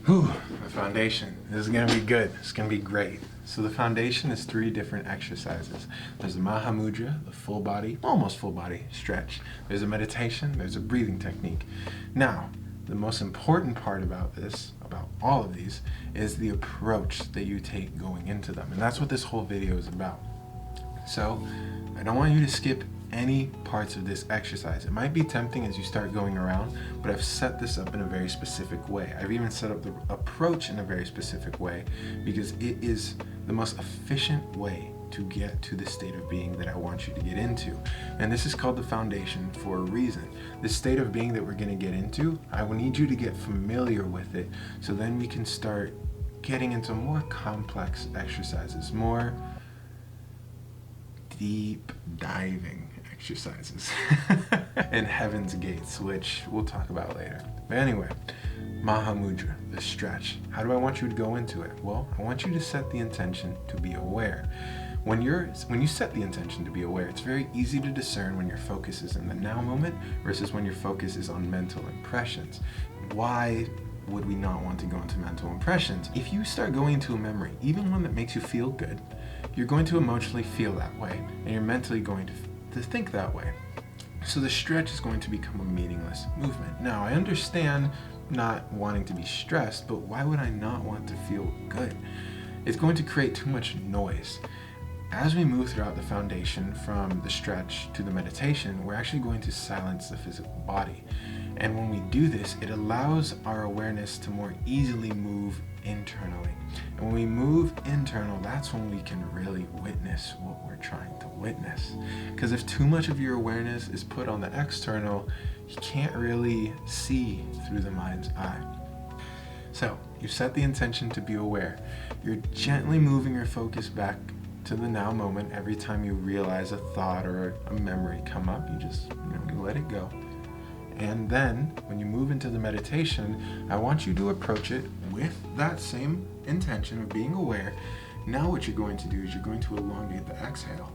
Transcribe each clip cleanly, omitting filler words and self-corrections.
Whew, the foundation. This is gonna be good. It's gonna be great. So the foundation is 3 different exercises. There's the Mahamudra, the full body, almost full body stretch. There's a meditation, there's a breathing technique. Now, the most important part about this, about all of these, is the approach that you take going into them. And that's what this whole video is about. So, I don't want you to skip any parts of this exercise. It might be tempting as you start going around, but I've set this up in a very specific way. I've even set up the approach in a very specific way because it is the most efficient way to get to the state of being that I want you to get into. And this is called the foundation for a reason. The state of being that we're going to get into, I will need you to get familiar with it so then we can start getting into more complex exercises, more deep diving exercises and heaven's gates, which we'll talk about later. But anyway, Mahamudra, the stretch. How do I want you to go into it? Well, I want you to set the intention to be aware. When you set the intention to be aware, it's very easy to discern when your focus is in the now moment versus when your focus is on mental impressions. Why would we not want to go into mental impressions? If you start going into a memory, even one that makes you feel good, you're going to emotionally feel that way, and you're mentally going to think that way. So the stretch is going to become a meaningless movement. Now, I understand not wanting to be stressed, but why would I not want to feel good? It's going to create too much noise. As we move throughout the foundation from the stretch to the meditation, we're actually going to silence the physical body. And when we do this, it allows our awareness to more easily move internally. And when we move internal, that's when we can really witness what we're trying to witness. Because if too much of your awareness is put on the external, you can't really see through the mind's eye. So, you set the intention to be aware. You're gently moving your focus back to the now moment. Every time you realize a thought or a memory come up, you just, you let it go. And then, when you move into the meditation, I want you to approach it with that same intention of being aware. Now what you're going to do is you're going to elongate the exhale.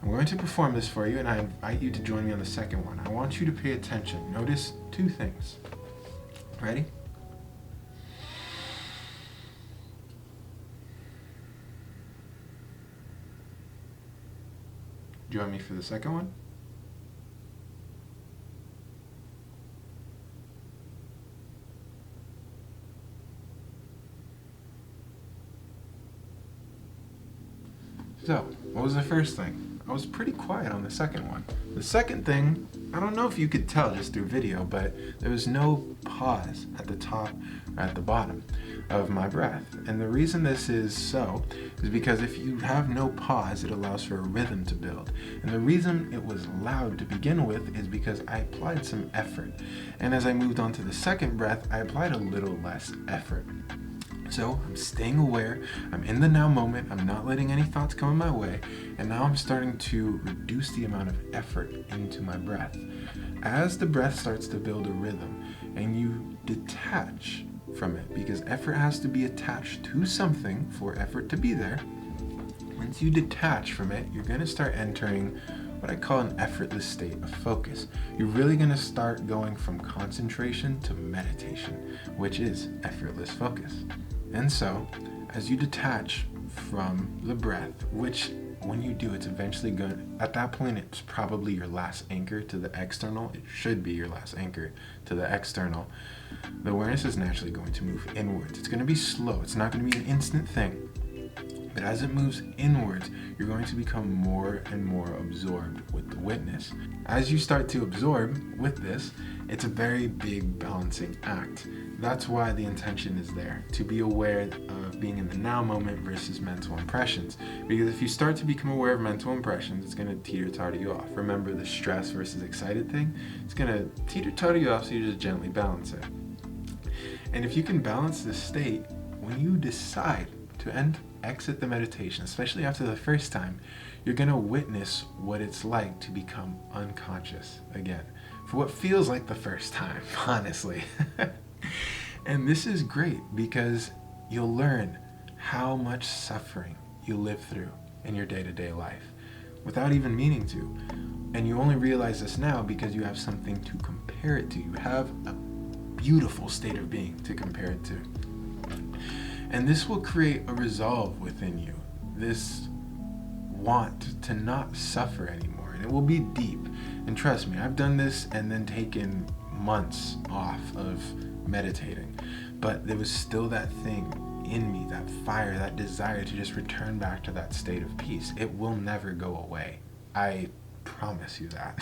I'm going to perform this for you, and I invite you to join me on the second one. I want you to pay attention. Notice 2 things. Ready? Join me for the second one. So, what was the first thing? I was pretty quiet on the second one. The second thing, I don't know if you could tell just through video, but there was no pause at the top or at the bottom of my breath. And the reason this is so is because if you have no pause, it allows for a rhythm to build. And the reason it was loud to begin with is because I applied some effort. And as I moved on to the second breath, I applied a little less effort. So I'm staying aware, I'm in the now moment, I'm not letting any thoughts come in my way, and now I'm starting to reduce the amount of effort into my breath. As the breath starts to build a rhythm, and you detach from it, because effort has to be attached to something for effort to be there. Once you detach from it, you're going to start entering what I call an effortless state of focus. You're really going to start going from concentration to meditation, which is effortless focus. And so, as you detach from the breath, which when you do, it's eventually going, at that point, it's probably your last anchor to the external. It should be your last anchor to the external. The awareness is naturally going to move inwards. It's going to be slow. It's not going to be an instant thing. But as it moves inwards, you're going to become more and more absorbed with the witness. As you start to absorb with this, it's a very big balancing act. That's why the intention is there, to be aware of being in the now moment versus mental impressions. Because if you start to become aware of mental impressions, it's going to teeter-totter you off. Remember the stress versus excited thing? It's going to teeter-totter you off, so you just gently balance it. And if you can balance this state, when you decide to exit the meditation, especially after the first time, you're going to witness what it's like to become unconscious again for what feels like the first time, honestly. And this is great because you'll learn how much suffering you live through in your day-to-day life without even meaning to. And you only realize this now because you have something to compare it to. You have a beautiful state of being to compare it to. And this will create a resolve within you, this want to not suffer anymore. And it will be deep. And trust me, I've done this and then taken months off of meditating. But there was still that thing in me, that fire, that desire to just return back to that state of peace. It will never go away. I promise you that.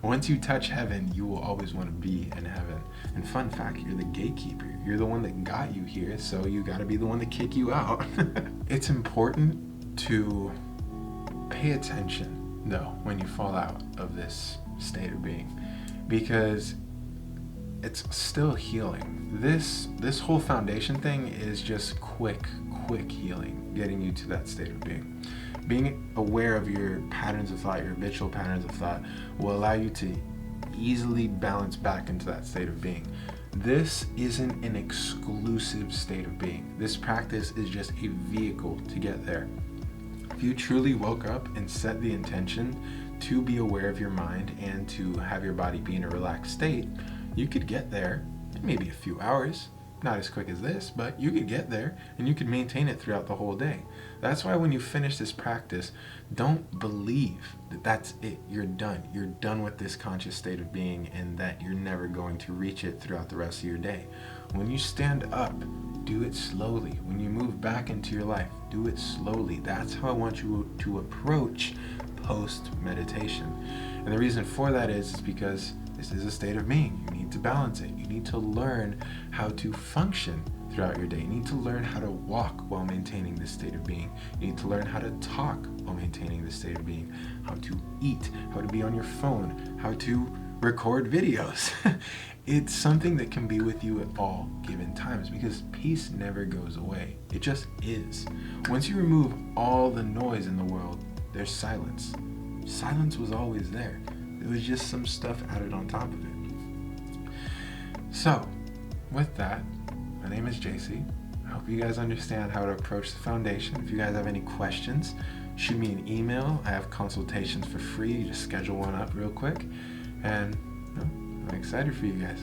Once you touch heaven, you will always want to be in heaven. And fun fact, you're the gatekeeper. You're the one that got you here, so you got to be the one to kick you out. It's important to pay attention, though, when you fall out of this state of being, because it's still healing. This whole foundation thing is just quick healing, getting you to that state of being. Being aware of your patterns of thought, your habitual patterns of thought, will allow you to easily balance back into that state of being. This isn't an exclusive state of being. This practice is just a vehicle to get there. If you truly woke up and set the intention to be aware of your mind and to have your body be in a relaxed state, you could get there in maybe a few hours. Not as quick as this, but you could get there and you could maintain it throughout the whole day. That's why when you finish this practice, don't believe that that's it. You're done. You're done with this conscious state of being and that you're never going to reach it throughout the rest of your day. When you stand up, do it slowly. When you move back into your life, do it slowly. That's how I want you to approach post-meditation. And the reason for that is because this is a state of being. You need to balance it. You need to learn how to function throughout your day. You need to learn how to walk while maintaining this state of being. You need to learn how to talk while maintaining this state of being. How to eat, how to be on your phone, how to record videos. It's something that can be with you at all given times because peace never goes away. It just is. Once you remove all the noise in the world, there's silence. Silence was always there. It was just some stuff added on top of it. So, with that, my name is JC. I hope you guys understand how to approach the foundation. If you guys have any questions, shoot me an email. I have consultations for free. You just schedule one up real quick. And I'm excited for you guys.